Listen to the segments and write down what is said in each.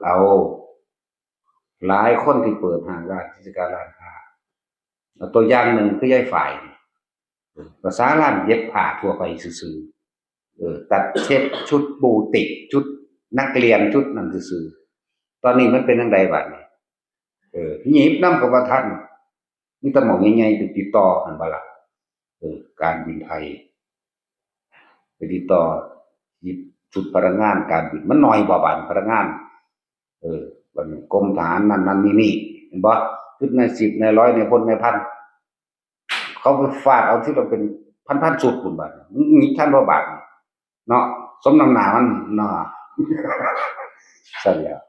เอาหลายคนที่เปิดห้างร้านกิจการร้านค้าตัวอย่างหนึ่งคือยายฝ่ายภาษาร้านเย็บผ้าทั่วไปซื่อตัดเช็ดชุดบูติกชุดนักเรียนชุดนั่นซื่อตอนนี้มันเป็นยังไงบ้างหยิบน้ำกับว่าท่านนี่ตะหมองใหญ่ๆไปติดต่อกันบ่ล่ะการบินไทยไปติดต่อหยิบชุดพนักงานการบินมันน้อยกว่าบันพนักงานบันกรมทหารนั่นนี่เห็นบ่ชุดใน10ใน100ในพลในพันเขาไปฟาดเอาที่เราเป็นพันสุดคุณบัดนี่ท่านว่าบาทเนาะสมน้ำหนามันเนาะสั่นแล้ว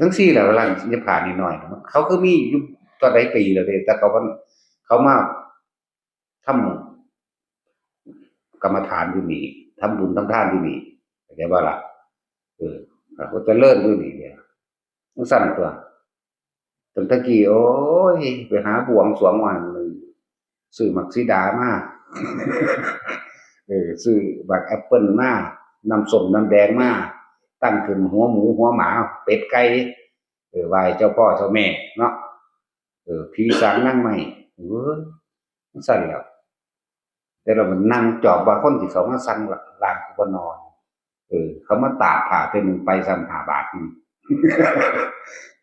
ทั้งสี่แหละเวลาจะผ่านนิดหน่อยเขาก็มียุคตอนใดปีแล้วเด้แต่เขามาทำกรรมฐานอยู่นี่ทำบุญทำทานอยู่นี่เข้าใจบ่ล่ะเขาจะเลิศอยู่นี่เนี่ยมันสั่นตัวตั้งแต่กี้โอ้ยไปหาบวงสรวงวันเลยซื้อหมักสีดามาซื้อบักแอปเปิลมาน้ำส้มน้ำแดงมาตั้งขึ้นหัวหมูหัวหมาเป็ดไก่ไหว้เจ้าพ่อเจ้าแม่เนาะผีสางนั่งใหม่มันสั่นแล้วแต่เรามันนั่งจอบว่าคนที่เขามาสั่งหลังก็นอนเขามาตากผ้าเป็นไปสั่ง5 บาท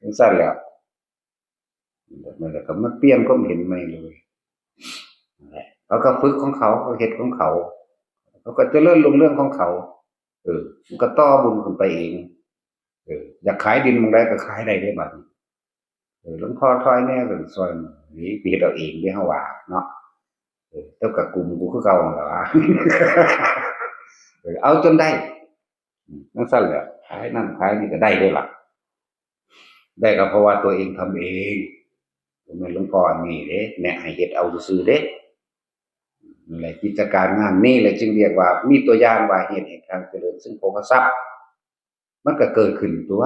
มันสั่นแล้วมันก็มาเปลี่ยนความเห็นใหม่เลยเขาก็ฝึกของเขาเขาเฮ็ดของเขาเขาก็เจริญรุ่งเรื่องของเขามันก็ต่อบุญขึ้นไปเองอยากขายดินบางใดก็ขายได้ได้บัดนี้หลวงพ่อถอยแน่ก็ซอยนี่ไปเฮ็ดเอาเองเด้เฮาว่าเนาะแต่ก็กลุ่มกูคือเก่านั่นล่ะวะเอาจนได้จังซั่นแหละขายนั่นขายนี่ก็ได้เด้ล่ะได้ก็เพราะว่าตัวเองทำเองบ่แม่นหลวงพ่อนี่เด้แนะให้เฮ็ดเอาซื่อๆเด้นั่นแหละกิจการงานนี่แหละจึงเรียกว่ามีตัวอย่างว่าเหตุแห่งการเจริญซึ่งโภคทรัพย์มันก็เกิดขึ้นตัว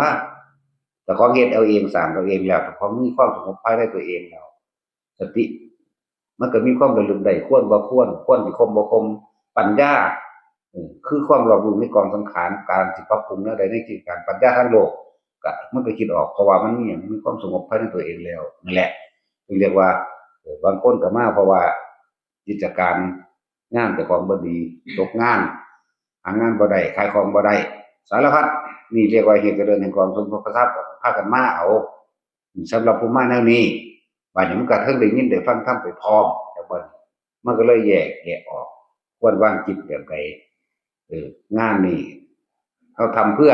เจ้าของเฮ็ดเอาเองสร้างเอาเองแล้วเจ้าของมีความสงบภายในตัวเองแล้วสติมันก็มีความระลึกได้ควรบ่ควรควรสิคมบ่คมปัญญาคือความรอบรู้ในกองสังขารการสิปรับปรุงแนวใดในกิจการปัญญาทางโลกก็มันก็คิดออกเพราะว่ามันมีหยังมีความสงบภายในตัวเองแล้วนั่นแหละจึงเรียกว่าบางคนก็มาเพราะว่ากิจการงานเจ้าของบ่ดีตกงานหางานบ่ได้ขายของบ่ได้สารพัดนี่เรียกว่าเหตุเจริญแห่งความสมบูรณ์ทรัพย์พากันมาเอาสำหรับผู้มาแนวนี้บัดนี้มันก็เทิงได้ยินได้ฟังธรรมไปพร้อมแต่บ่มันก็เลยแยกออกควรวางจิตแบบใดงานนี่เขาทำเพื่อ